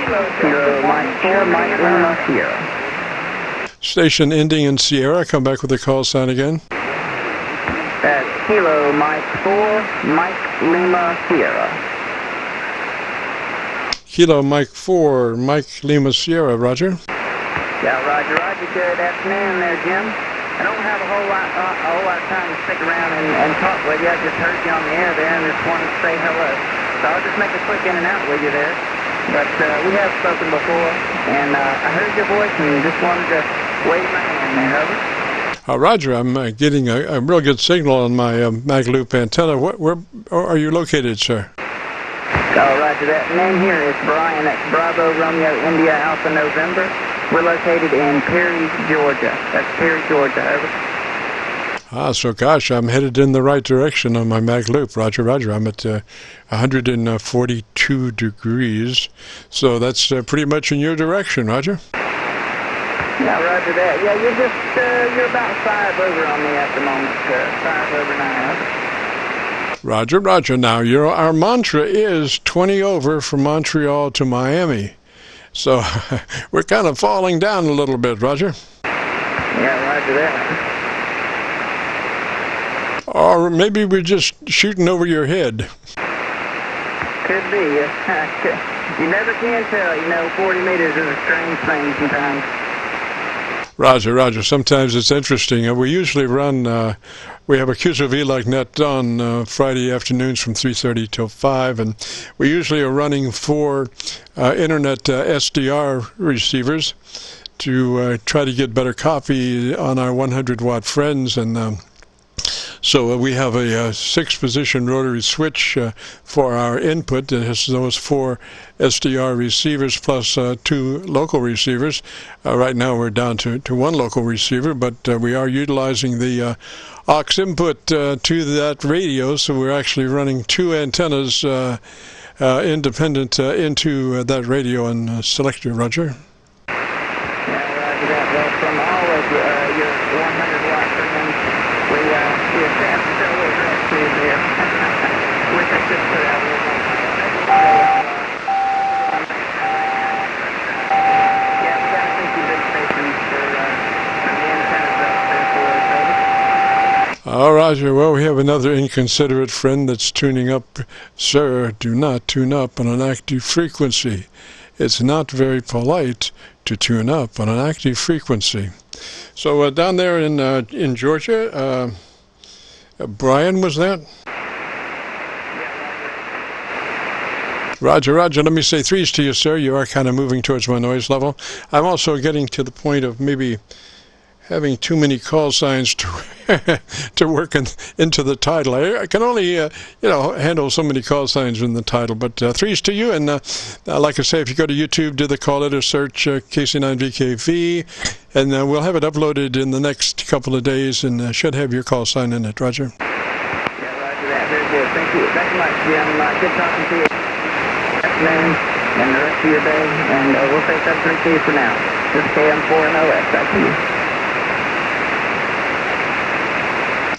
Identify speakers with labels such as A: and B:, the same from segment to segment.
A: Kilo Mike 4, Mike Lima Sierra.
B: Station ending in Sierra, come back with the call sign again.
A: That's Kilo Mike 4, Mike Lima Sierra.
B: Kilo Mike 4, Mike Lima Sierra, roger.
A: Yeah, roger. Good afternoon there, Jim. I don't have a whole lot of time to stick around and talk with you. I just heard you on the air there and just wanted to say hello. So I'll just make a quick in and out with you there. But we have spoken before, and I heard your voice and just wanted to wave my hand there, over.
B: Roger, I'm getting a real good signal on my mag loop antenna. Where are you located, sir?
A: Oh, roger that. Name here is Brian. That's Bravo Romeo India Alpha November. We're located in Perry, Georgia. That's Perry, Georgia, over.
B: So gosh, I'm headed in the right direction on my mag loop. Roger, roger. I'm at 142 degrees. So that's pretty much in your direction, roger.
A: Yeah, roger that. Yeah, you're about 5 over on me at the moment. 5 over 9, over.
B: Roger, roger. Now, our mantra is 20 over from Montreal to Miami. So we're kind of falling down a little bit, roger.
A: Yeah, roger that.
B: Or maybe we're just shooting over your head.
A: Could be. You never can tell. 40 meters is a strange thing sometimes.
B: Roger, roger. Sometimes it's interesting. We usually run, we have a Qso-Vlog net on Friday afternoons from 3:30 till 5, and we usually are running 4 internet SDR receivers to try to get better copy on our 100-watt friends, and so we have a 6-position rotary switch for our input that has those 4 SDR receivers plus 2 local receivers. Right now we're down to 1 local receiver, but we are utilizing the aux input to that radio, so we're actually running 2 antennas independent into that radio and selector, roger.
A: Yeah, roger that. Well, from all of your 100-watt friends, we have to show a little gratitude there. Wish I could put out a little more. Yeah, we got to thank you big stations for the antennas up there for us, over.
B: Oh, roger. Well, we have another inconsiderate friend that's tuning up. Sir, do not tune up on an active frequency. It's not very polite to tune up on an active frequency. So down there in Georgia, Brian, was that? Roger, roger. Let me say 3s to you, sir. You are kind of moving towards my noise level. I'm also getting to the point of maybe having too many call signs to work into the title. I can only handle so many call signs in the title, but 3s to you. And like I say, if you go to YouTube, do the call letter search KC9VKV, and we'll have it uploaded in the next couple of days, and should have your call sign in it, roger.
A: Yeah, roger that. Very good. Thank you very much, Jim. Good talking to you. Afternoon and the rest of your day, and we'll say something to you for now. This is KM4MLS. Back to you.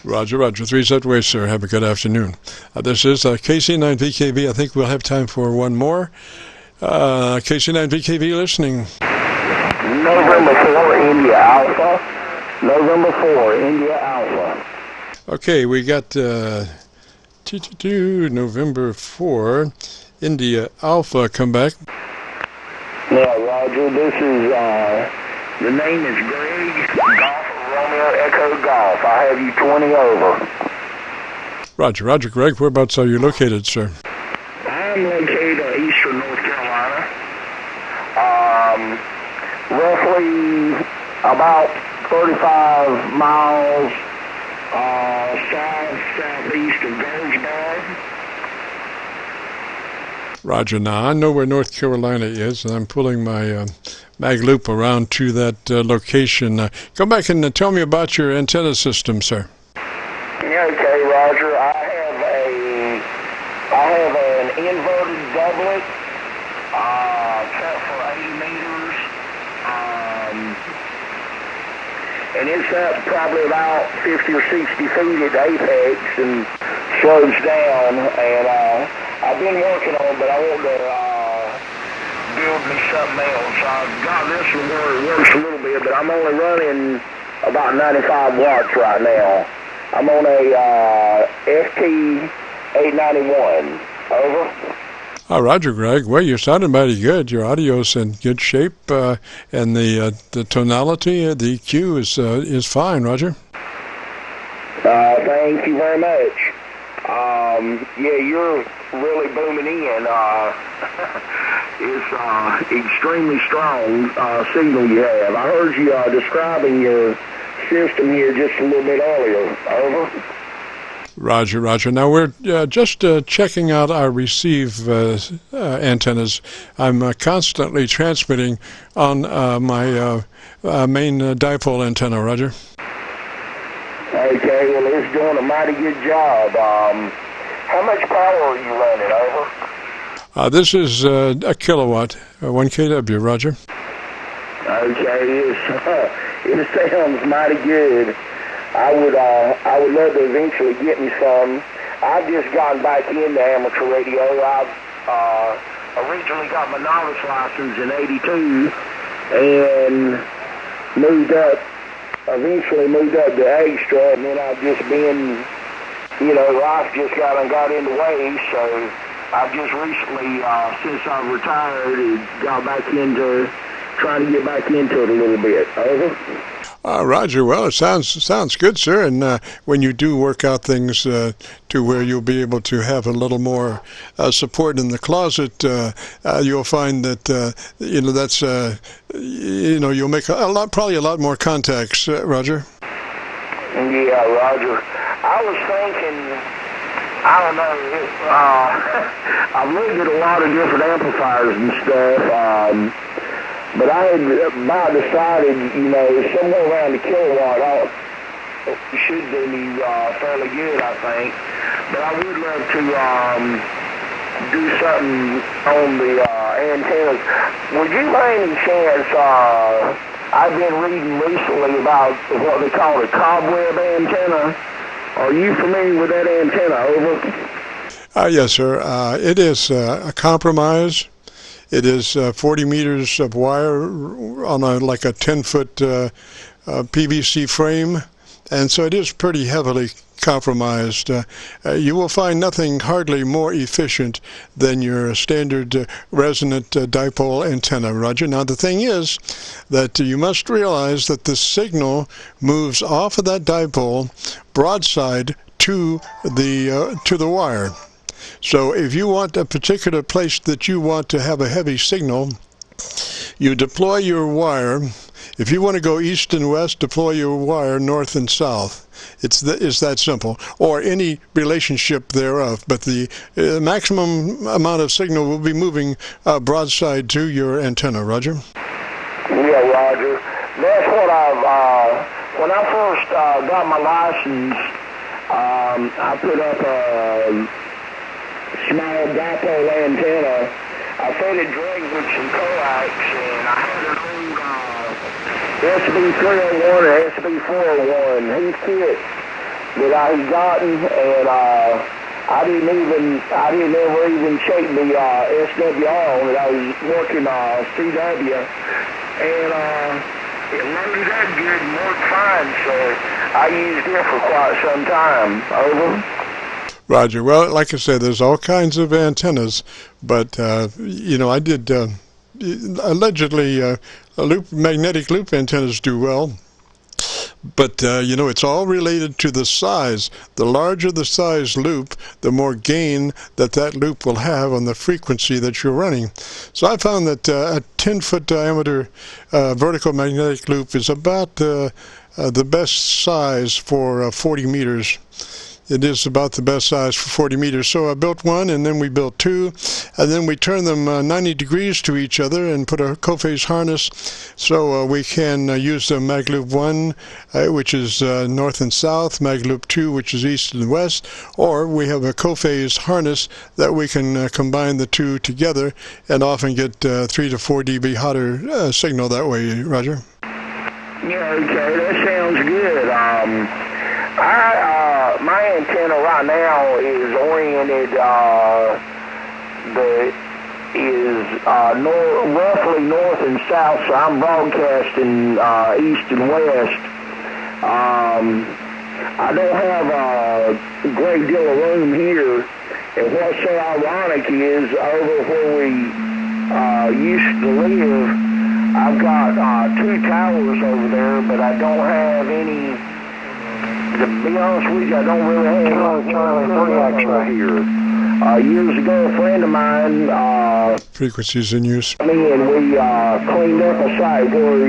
B: Roger, roger. 3s that way, sir. Have a good afternoon. This is KC9VKV. I think we'll have time for one more. KC9VKV listening.
C: November 4, India Alpha. November 4, India Alpha.
B: Okay, we got November 4, India Alpha. Come back.
C: Yeah, roger. This is, the name is Greg. Golf Romeo Echo Golf. I have you 20 over.
B: Roger, roger, Greg. Whereabouts are you located, sir?
C: I'm located in eastern North Carolina. Roughly about 35 miles southeast of Goldsboro.
B: Roger. Now, I know where North Carolina is, and I'm pulling my mag loop around to that location. Come back and tell me about your antenna system, sir.
C: Yeah, okay, Roger. I have an inverted doublet set for 80 meters. And it's up probably about 50 or 60 feet at apex and slows down. And I've been working on it, but I want to build me something else. I've got this one where it works a little bit, but I'm only running about 95 watts right now. I'm on a FT891. Over.
B: Roger, Greg. Well, you're sounding mighty good. Your audio's in good shape, and the tonality, the EQ is fine, Roger.
C: Thank you very much. Yeah, you're really booming in. It's extremely strong signal you have. I heard you describing your system here just a little bit earlier. Over.
B: Roger, Roger. Now we're just checking out our receive antennas. I'm constantly transmitting on my main dipole antenna, Roger.
C: Okay, well, it's doing a mighty good job. How much power are you running, over?
B: This is a kilowatt, 1 kW, Roger.
C: Okay, it sounds mighty good. I would love to eventually get me some. I've just gotten back into amateur radio. I've originally got my novice license in '82 and eventually moved up to extra, and then I've just been, life just got in the way, so I've just recently, since I've retired, got back into trying to get back into it a little bit. Over.
B: Roger, well, it sounds good, sir. And when you do work out things to where you'll be able to have a little more support in the closet, you'll find that that's you'll make probably a lot more contacts, Roger.
C: Yeah, Roger. I was thinking, I don't know. I've looked at a lot of different amplifiers and stuff. But I had about decided, somewhere around a kilowatt should do me fairly good, I think. But I would love to do something on the antennas. Would you by any chance, I've been reading recently about what they call a cobweb antenna. Are you familiar with that antenna, over?
B: Yes, sir. It is a compromise. It is 40 meters of wire on a 10-foot PVC frame, and so it is pretty heavily compromised. You will find nothing hardly more efficient than your standard resonant dipole antenna, Roger. Now the thing is that you must realize that the signal moves off of that dipole broadside to the wire. So if you want a particular place that you want to have a heavy signal, you deploy your wire. If you want to go east and west, deploy your wire north and south. It's that simple, or any relationship thereof. But the maximum amount of signal will be moving broadside to your antenna, Roger.
C: Yeah, Roger. That's what when I first got my license, I put up a small dipole antenna. I fed it direct with some coax, and I had an old SB301 or SB401 heat kit that I had gotten, and I didn't ever even check the SWR on it. I was working CW, and it loaded up good and worked fine, so I used it for quite some time. Over.
B: Roger. Well, like I said, there's all kinds of antennas, but I did allegedly magnetic loop antennas do well. But it's all related to the size. The larger the size loop, the more gain that loop will have on the frequency that you're running. So I found that a 10-foot diameter vertical magnetic loop is about the best size for 40 meters. It is about the best size for 40 meters. So I built one, and then we built two, and then we turned them 90 degrees to each other and put a co-phase harness so we can use the mag loop 1, which is north and south, mag loop 2, which is east and west, or we have a co-phase harness that we can combine the two together and often get 3 to 4 dB hotter signal that way, Roger.
C: Yeah, okay, that sounds good. My antenna right now is oriented, is roughly north and south, so I'm broadcasting east and west. I don't have a great deal of room here, and what's so ironic is over where we used to live, I've got 2 towers over there, but I don't have any, to be honest with you, I don't really have Charlie over here. Years ago, a friend of mine
B: frequencies in use.
C: me, and we cleaned up a site where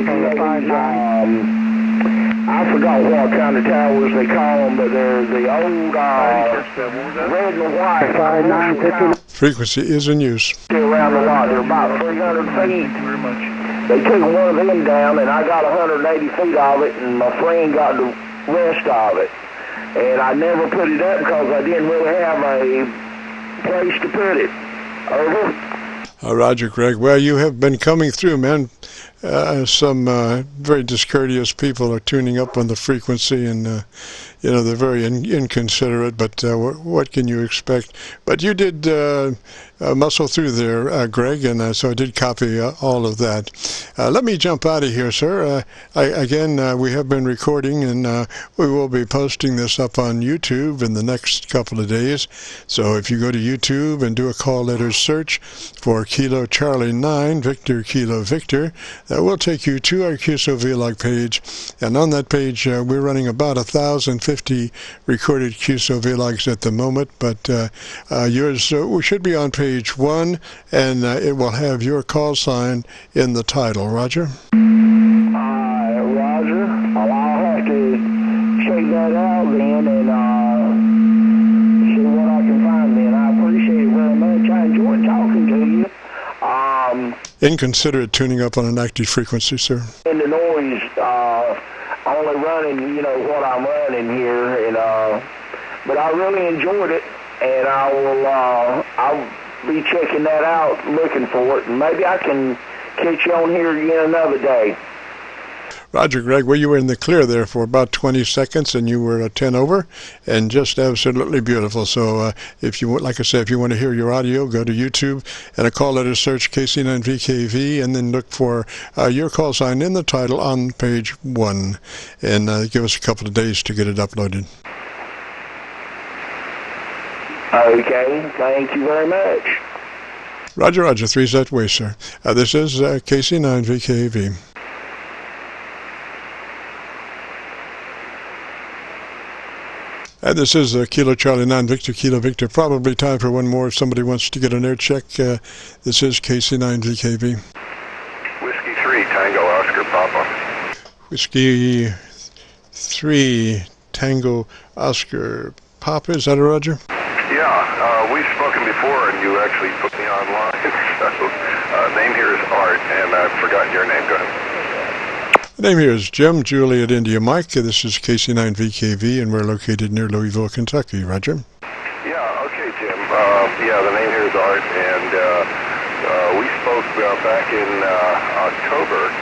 C: I forgot what kind of towers they call them, but they're the old red and white.
B: Frequency is in use.
C: Around the lot, they're about 300 feet. They took one of them down, and I got 180 feet of it, and my friend got the rest of it. And I never put it up because I didn't really have a place to put it. Over.
B: Roger, Greg. Well, you have been coming through, man. Some very discourteous people are tuning up on the frequency, and they're very inconsiderate, but what can you expect? But you did muscle through there, Greg, and so I did copy all of that. Let me jump out of here, sir. Again, we have been recording, and we will be posting this up on YouTube in the next couple of days. So if you go to YouTube and do a call letter search for Kilo Charlie 9, Victor Kilo Victor, that will take you to our Qso-Vlog page, and on that page we're running about 1,050 recorded Qso-Vlogs at the moment, but yours should be on page 1, and it will have your call sign in the title. Roger?
C: Roger. I'll have to check that out then and see what I can find then. I appreciate it very much. I enjoyed talking to you.
B: Inconsiderate tuning up on an active frequency, sir.
C: And the noise, only running, what I'm running here, and but I really enjoyed it, and I'll be checking that out, looking for it, and maybe I can catch you on here again another day.
B: Roger, Greg. Well, you were in the clear there for about 20 seconds, and you were 10 over, and just absolutely beautiful. So if you want, like I said, if you want to hear your audio, go to YouTube and a call letter search KC9VKV, and then look for your call sign in the title on page 1, and give us a couple of days to get it uploaded.
C: Okay, thank you very much.
B: Roger, Roger. 3's that way, sir. This is KC9VKV. This is Kilo Charlie 9, Victor Kilo Victor. Probably time for one more if somebody wants to get an air check. This is KC9VKV.
D: Whiskey 3, Tango Oscar Papa.
B: Whiskey 3, Tango Oscar Papa. Is that a Roger?
D: Yeah, we've spoken before, and you actually put me online. So, name here is Art, and I've forgotten your name. Go ahead.
B: The name here is Jim, Juliet India Mike. This is KC9VKV, and we're located near Louisville, Kentucky. Roger?
D: Yeah, okay, Jim. Yeah, the name here is Art, and we spoke back in October,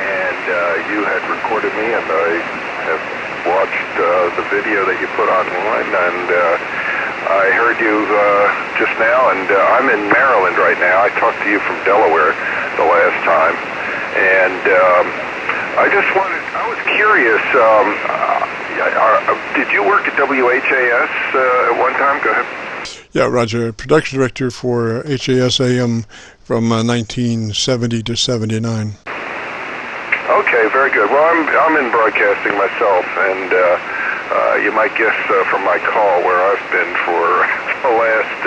D: and you had recorded me, and I have watched the video that you put online, and I heard you just now, and I'm in Maryland right now. I talked to you from Delaware the last time. And I was curious, did you work at WHAS at one time? Go ahead.
B: Yeah, Roger. Production director for HAS AM from 1970 to 79.
D: Okay, very good. Well, I'm in broadcasting myself, and you might guess from my call where I've been for the last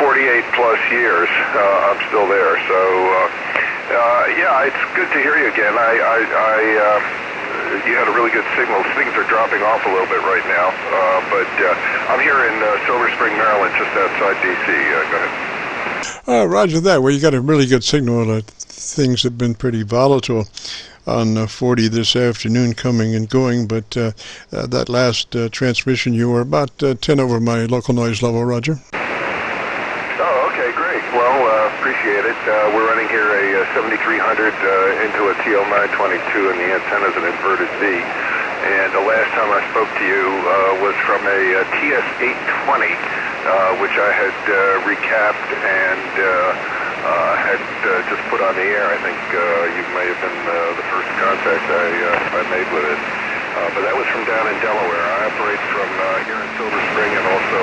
D: 48 plus years. I'm still there, so... yeah, it's good to hear you again. You had a really good signal. Things are dropping off a little bit right now, but I'm here in Silver Spring, Maryland, just outside D.C. Go ahead.
B: Roger that. Well, you got a really good signal. Things have been pretty volatile on 40 this afternoon, coming and going, but that last transmission, you were about 10 over my local noise level, Roger.
D: Appreciate it. We're running here a 7300 into a TL922, and the antenna is an inverted V. And the last time I spoke to you was from a TS820 which I had recapped and had just put on the air. I think you may have been the first contact I made with it. But that was from down in Delaware. I operate from here in Silver Spring and also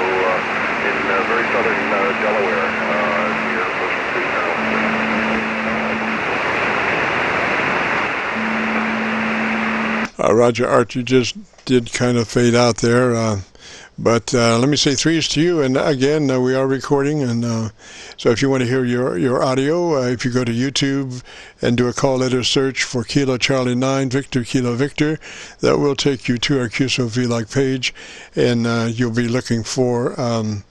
D: in very southern Delaware, near Ocean City, Maryland.
B: Roger, Art, you just did kind of fade out there. But let me say threes to you. And again, we are recording. And so if you want to hear your audio, if you go to YouTube and do a call letter search for Kilo Charlie 9, Victor Kilo Victor, that will take you to our Qso-Vlog page. And you'll be looking for an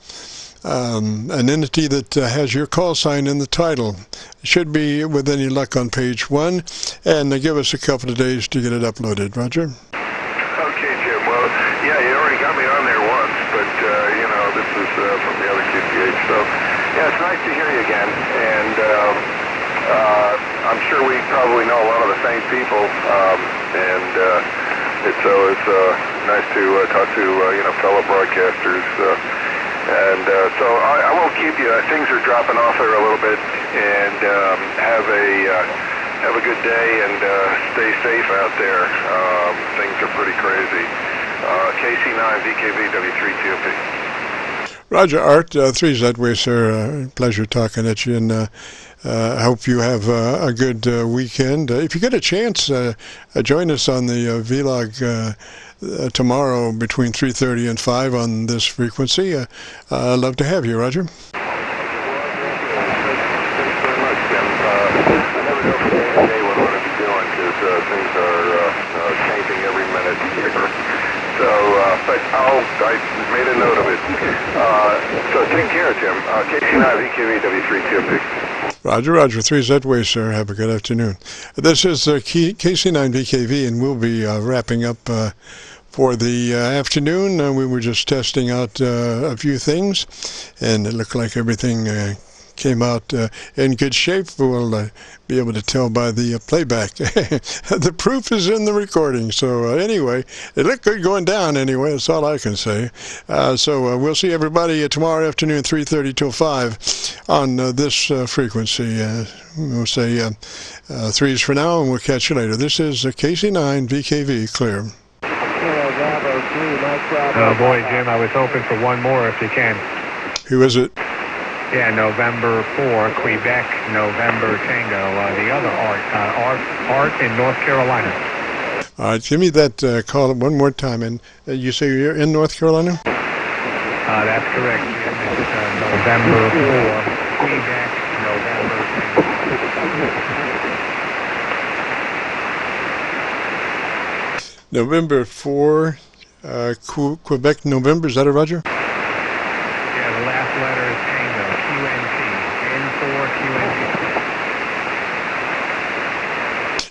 B: entity that has your call sign in the title. It should be, with any luck, on page 1. And give us a couple of days to get it uploaded. Roger?
D: Okay, Jim. Well, yeah, you already got me on there once, but, this is from the other QPH. So, yeah, it's nice to hear you again. And I'm sure we probably know a lot of the same people. It's nice to talk to, fellow broadcasters. So I won't keep you. Things are dropping off there a little bit, and have a good day and stay safe out there. Things are pretty crazy. KC9VKV, W3TOP.
B: Roger, Art. Three's that way, sir. Pleasure talking at you, and I hope you have a good weekend. If you get a chance, join us on the vlog tomorrow between 3:30 and 5 on this frequency. I'd love to have you, Roger.
D: Thanks very much, Jim. I never know from day to day what I'm going to be doing because things are changing every minute here. So, but I made a note of it. So take care, Jim. KC9VKV, W3TOP.
B: Roger. Three's that way, sir. Have a good afternoon. This is KC9VKV, and we'll be wrapping up for the afternoon. We were just testing out a few things, and it looked like everything came out in good shape. We'll be able to tell by the playback. The proof is in the recording. So anyway, it looked good going down anyway. That's all I can say. So we'll see everybody tomorrow afternoon, 3:30 till 5 on this frequency. We'll say threes for now, and we'll catch you later. This is KC9VKV, clear.
E: Oh boy, Jim, I was hoping for one more if you can.
B: Who is it?
E: Yeah, November 4, Quebec, November Tango. The other Art in North Carolina.
B: All right, give me that call one more time. And you say you're in North Carolina?
E: That's correct, Jim. It's November 4, Quebec, November Tango.
B: November 4, Quebec, November. Is that a Roger?
E: Yeah, the last letter is Tango, QNT, N4QNT.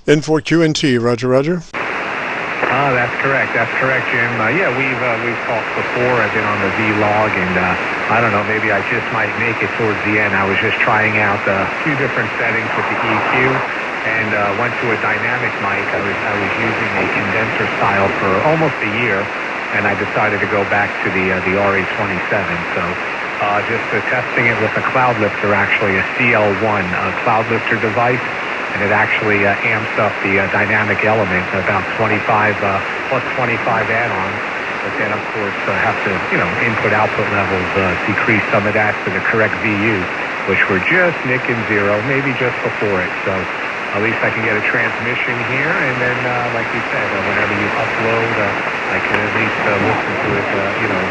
B: N4QNT, Roger.
E: That's correct, Jim. Yeah, we've talked before. I've been on the Vlog, and I don't know, maybe I just might make it towards the end. I was just trying out a few different settings with the EQ, and went to a dynamic mic. I was using a condenser style for almost a year, and I decided to go back to the RA27. So just testing it with a cloud lifter, actually a CL1 cloud lifter device. And it actually amps up the dynamic element about 25 plus 25 add-ons. But then, of course, have to, input-output levels decrease some of that to the correct VU, which were just nicking zero, maybe just before it. So at least I can get a transmission here, and then, like you said, whenever you upload, I can at least listen to it,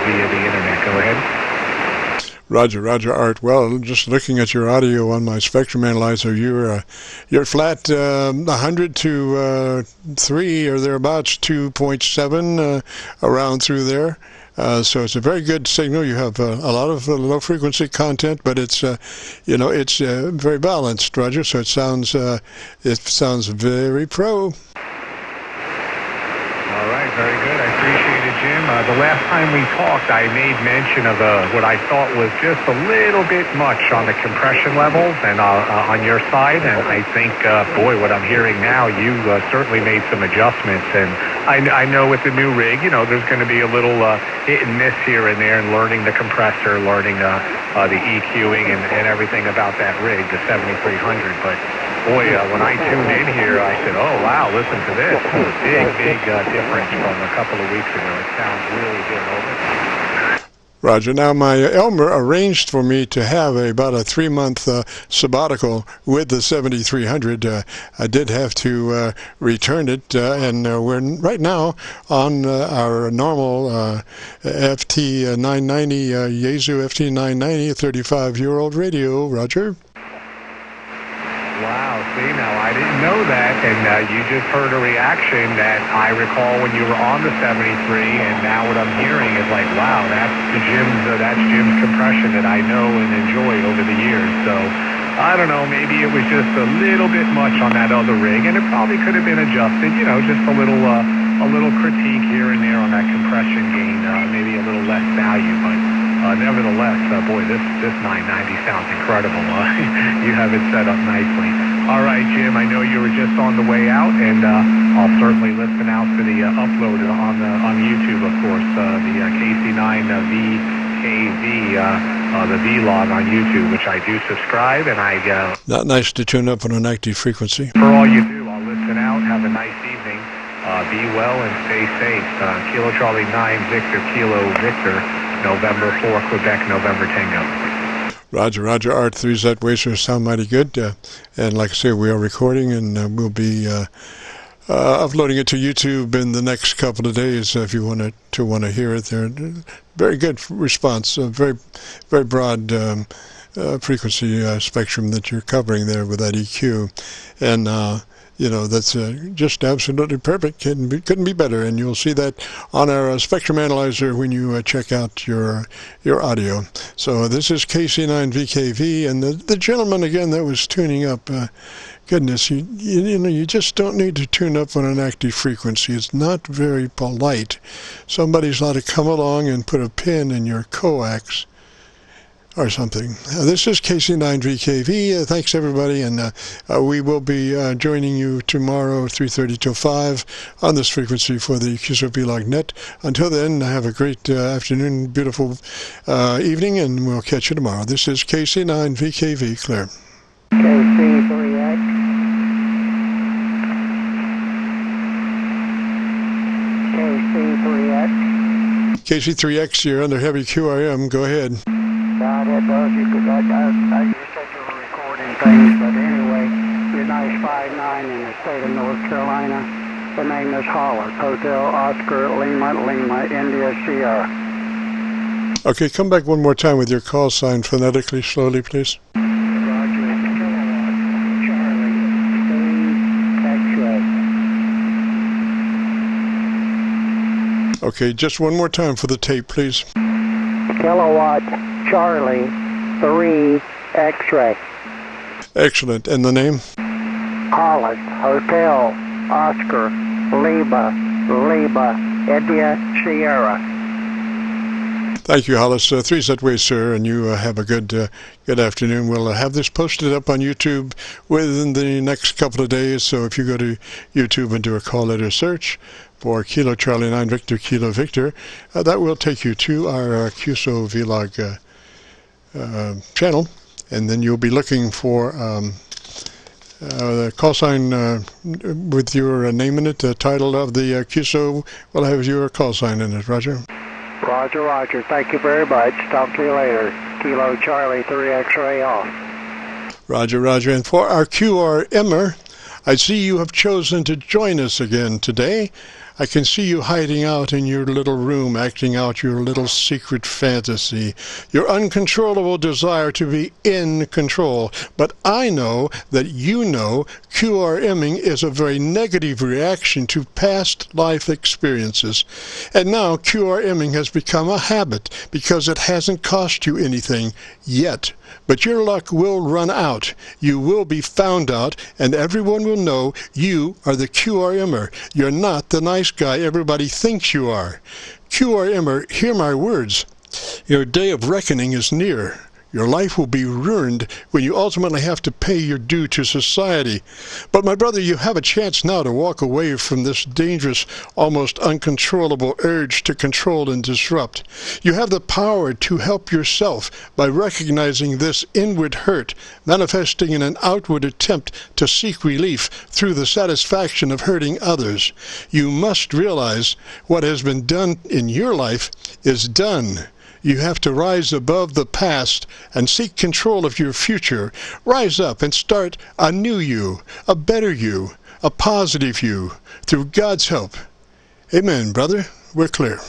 E: via the internet. Go ahead.
B: Roger, Art. Well, just looking at your audio on my spectrum analyzer, you're flat 100 to 3 or thereabouts, 2.7 around through there. So it's a very good signal. You have a lot of low frequency content, but it's it's very balanced, Roger. So it sounds very pro.
E: All right, very good. I appreciate it, Jim. The last time we talked, I made mention of what I thought was just a little bit much on the compression levels and on your side. And I think, what I'm hearing now, you certainly made some adjustments. And I know with the new rig, you know, there's going to be a little hit and miss here and there, and learning the compressor, learning the EQing and everything about that rig, the 7300. But boy, when I tuned in here, I said, oh wow, listen to this. Big difference from a couple of weeks ago. It sounds really good. Over.
B: Roger. Now, my Elmer arranged for me to have about a 3-month sabbatical with the 7300. I did have to return it, and we're right now on our normal FT990, Yaesu FT990, 35-year-old radio. Roger.
E: Wow, see, now I didn't know that, and you just heard a reaction that I recall when you were on the 73, and now what I'm hearing is like, wow, that's Jim's compression that I know and enjoy over the years. So I don't know, maybe it was just a little bit much on that other rig, and it probably could have been adjusted, you know, just a little critique here and there on that compression gain, maybe a little less value, but nevertheless, boy, this 990 sounds incredible. You have it set up nicely. All right, Jim, I know you were just on the way out, and I'll certainly listen out for the upload on YouTube, of course, the KC9VKV, the vlog on YouTube, which I do subscribe, and I...
B: Not nice to tune up on an active frequency.
E: For all you do, I'll listen out. Have a nice evening. Be well and stay safe. Kilo Charlie 9, Victor, Kilo Victor, November 4, Quebec, November Tango.
B: Roger, Roger. Art 3Z Waster sound mighty good. And like I say, we are recording, and we'll be uploading it to YouTube in the next couple of days if you want to hear it there. Very good response. Very broad frequency spectrum that you're covering there with that EQ. And you know, that's just absolutely perfect. Couldn't be better. And you'll see that on our spectrum analyzer when you check out your audio. So this is KC9VKV, and the gentleman again that was tuning up. Goodness, you know, you just don't need to tune up on an active frequency. It's not very polite. Somebody's ought to come along and put a pin in your coax or something. This is KC9VKV. Thanks, everybody, and we will be joining you tomorrow, 3:30 till 5, on this frequency for the Qso-Vlog net. Until then, have a great afternoon, beautiful evening, and we'll catch you tomorrow. This is KC9VKV, Claire.
C: KC3X. KC3X.
B: KC3X, you're under heavy QRM. Go ahead.
C: God, it does. You said you were recording things, but anyway, you're nice 5'9" in the state of North Carolina. The name is Holler. Hotel Oscar Lima, India Sierra.
B: Okay, come back one more time with your call sign phonetically, slowly, please.
C: Roger, Charlie, 3 X-ray.
B: Okay, just one more time for the tape, please.
C: Kilowatt Charlie 3 X-ray.
B: Excellent. And the name?
C: Hollis, Hotel Oscar Lima, India Sierra.
B: Thank you, Hollis. 3Z way, sir, and you have a good afternoon. We'll have this posted up on YouTube within the next couple of days, so if you go to YouTube and do a call letter search for Kilo Charlie 9 Victor Kilo Victor, that will take you to our Qso-Vlog channel, and then you'll be looking for the call sign with your name in it, the title of the Qso will have your call sign in it. Roger.
C: Roger, Roger. Thank you very much. Talk to you later. Kilo Charlie 3 X-ray off.
B: Roger, Roger. And for our QRMer, I see you have chosen to join us again today. I can see you hiding out in your little room, acting out your little secret fantasy, your uncontrollable desire to be in control. But I know that you know QRMing is a very negative reaction to past life experiences. And now QRMing has become a habit because it hasn't cost you anything yet. But your luck will run out. You will be found out, and everyone will know you are the QRMer. You're not the nice guy everybody thinks you are. QRMer, hear my words. Your day of reckoning is near. Your life will be ruined when you ultimately have to pay your due to society. But my brother, you have a chance now to walk away from this dangerous, almost uncontrollable urge to control and disrupt. You have the power to help yourself by recognizing this inward hurt, manifesting in an outward attempt to seek relief through the satisfaction of hurting others. You must realize what has been done in your life is done. You have to rise above the past and seek control of your future. Rise up and start a new you, a better you, a positive you, through God's help. Amen, brother. We're clear.